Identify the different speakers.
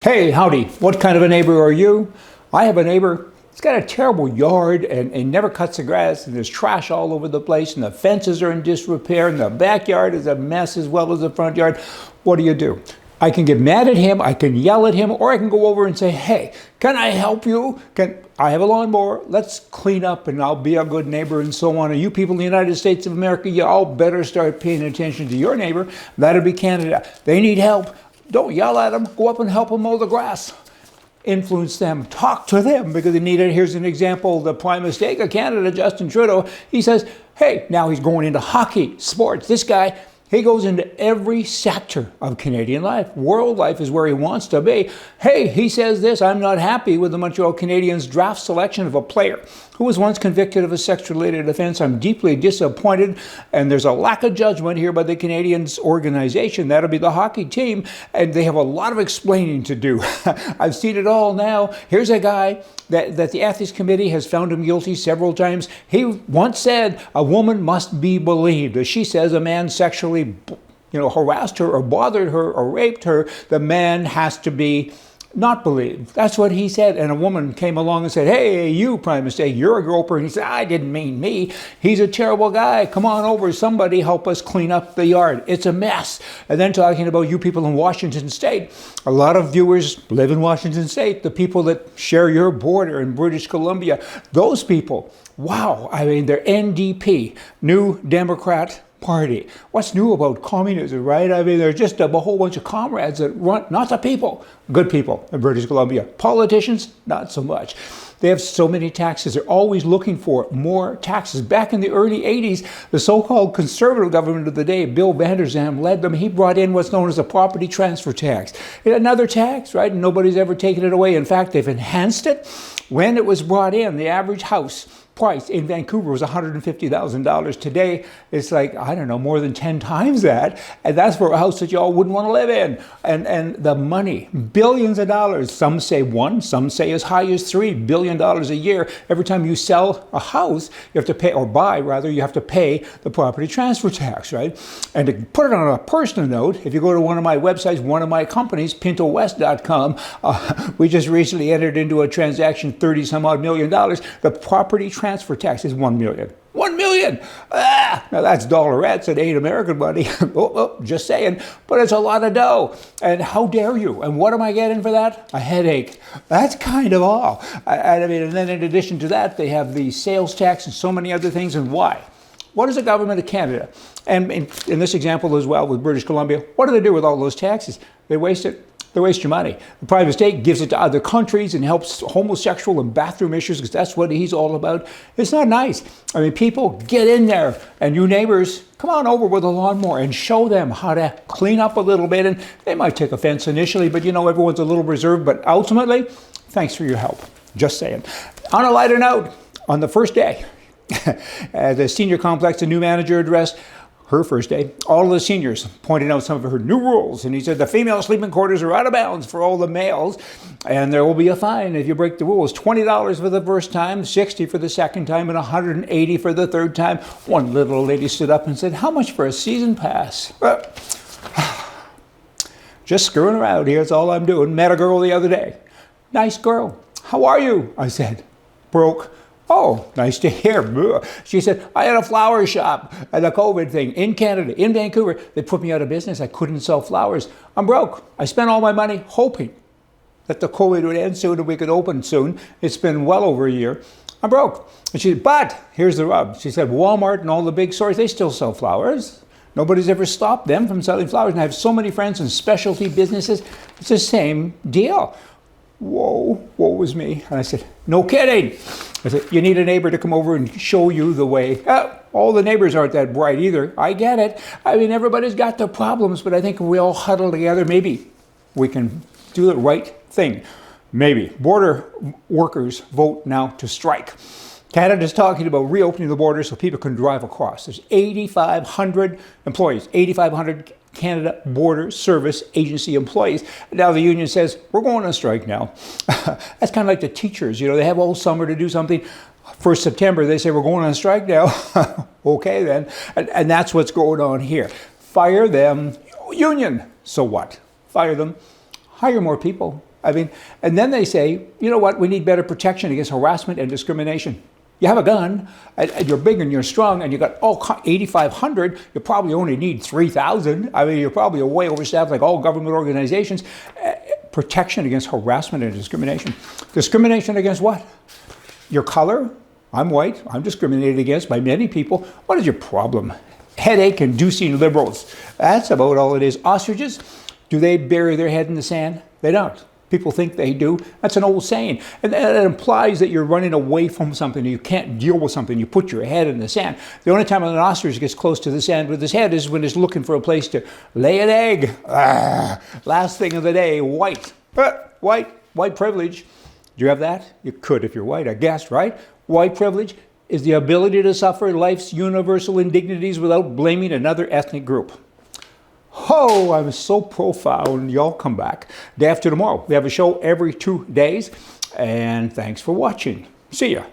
Speaker 1: Hey, howdy. What kind of a neighbor are you? I have a neighbor. He's got a terrible yard and never cuts the grass, and there's trash all over the place, and the fences are in disrepair, and the backyard is a mess as well as the front yard. What do? I can get mad at him, I can yell at him, or I can go over and say, hey, can I help you? I have a lawnmower, let's clean up and I'll be a good neighbor and so on. And you people in the United States of America, you all better start paying attention to your neighbor. That'll be Canada. They need help. Don't yell at them. Go up and help them mow the grass. Influence them. Talk to them because they need it. Here's an example. The Prime Minister of Canada, Justin Trudeau, he says, hey, now he's going into hockey, sports. This guy, he goes into every sector of Canadian life. World life is where he wants to be. Hey, he says this, I'm not happy with the Montreal Canadiens draft selection of a player who was once convicted of a sex-related offense. I'm deeply disappointed, and there's a lack of judgment here by the Canadiens organization. That'll be the hockey team, and they have a lot of explaining to do. I've seen it all now. Here's a guy that the Ethics Committee has found him guilty several times. He once said a woman must be believed. As she says, a man sexually harassed her or bothered her or raped her, the man has to be not believed. That's what he said. And a woman came along and said, hey, you, Prime Minister, you're a groper. And he said, I didn't mean me. He's a terrible guy. Come on over. Somebody help us clean up the yard. It's a mess. And then talking about you people in Washington State. A lot of viewers live in Washington State. The people that share your border in British Columbia, those people, wow. I mean, they're NDP, New Democrat Party. What's new about communism, right? I mean, they're just a whole bunch of comrades that run, not the people, good people in British Columbia. Politicians, not so much. They have so many taxes. They're always looking for more taxes. Back in the early 80s, the so-called conservative government of the day, Bill Vander Zalm led them. He brought in what's known as a property transfer tax. Another tax, right? And nobody's ever taken it away. In fact, they've enhanced it. When it was brought in, the average house price in Vancouver was $150,000. Today, it's like, I don't know, more than 10 times that. And that's for a house that y'all wouldn't want to live in. And the money, billions of dollars. Some say one, some say as high as $3 billion a year. Every time you sell a house, you have to pay, or buy rather, you have to pay the property transfer tax, right? And to put it on a personal note, if you go to one of my websites, one of my companies, pintowest.com, we just recently entered into a transaction, 30 some odd million dollars. The property transfer tax is $1 million. $1 million! Now that's dollarettes, it ain't American money. Just saying. But it's a lot of dough. And how dare you? And what am I getting for that? A headache. That's kind of all. I mean, and then in addition to that, they have the sales tax and so many other things. And why? What is the government of Canada? And in this example as well with British Columbia, what do they do with all those taxes? They waste it. They waste your money. The private state gives it to other countries and helps homosexual and bathroom issues because that's what he's all about. It's not nice. I mean, people, get in there. And you neighbors, come on over with a lawnmower and show them how to clean up a little bit. And they might take offense initially, but everyone's a little reserved. But ultimately, thanks for your help. Just saying. On a lighter note, on the first day, at the senior complex, the new manager addressed her first day, all of the seniors pointed out some of her new rules. And he said the female sleeping quarters are out of bounds for all the males. And there will be a fine if you break the rules. $20 for the first time, $60 for the second time, and $180 for the third time. One little lady stood up and said, how much for a season pass? Just screwing around here, that's all I'm doing. Met a girl the other day. Nice girl. How are you? I said, broke. Oh, nice to hear. She said, I had a flower shop at the COVID thing in Canada, in Vancouver. They put me out of business. I couldn't sell flowers. I'm broke. I spent all my money hoping that the COVID would end soon and we could open soon. It's been well over a year. I'm broke. And she said, but here's the rub. She said, Walmart and all the big stores, they still sell flowers. Nobody's ever stopped them from selling flowers. And I have so many friends in specialty businesses. It's the same deal. Whoa, woe was me. And I said, no kidding. I said, you need a neighbor to come over and show you the way. All the neighbors aren't that bright either. I get it. I mean, everybody's got their problems, but I think if we all huddle together, maybe we can do the right thing. Maybe. Border workers vote now to strike. Canada's talking about reopening the border so people can drive across. There's 8,500 employees, 8,500 Canada Border Service Agency employees. Now the union says, we're going on strike now. That's kind of like the teachers, they have all summer to do something. 1st September, they say, we're going on strike now. Okay then. And that's what's going on here. Fire them. Union. So what? Fire them. Hire more people. I mean, and then they say, you know what, we need better protection against harassment and discrimination. You have a gun, and you're big and you're strong, and you got 8,500, you probably only need 3,000. I mean, you're probably way overstaffed like all government organizations. Protection against harassment and discrimination. Discrimination against what? Your color? I'm white. I'm discriminated against by many people. What is your problem? Headache-inducing liberals. That's about all it is. Ostriches, do they bury their head in the sand? They don't. People think they do. That's an old saying. And that implies that you're running away from something. You can't deal with something. You put your head in the sand. The only time an ostrich gets close to the sand with his head is when it's looking for a place to lay an egg. Last thing of the day, white. White privilege. Do you have that? You could if you're white, I guess, right? White privilege is the ability to suffer life's universal indignities without blaming another ethnic group. Oh, I'm so profound. Y'all come back day after tomorrow. We have a show every 2 days. And thanks for watching. See ya.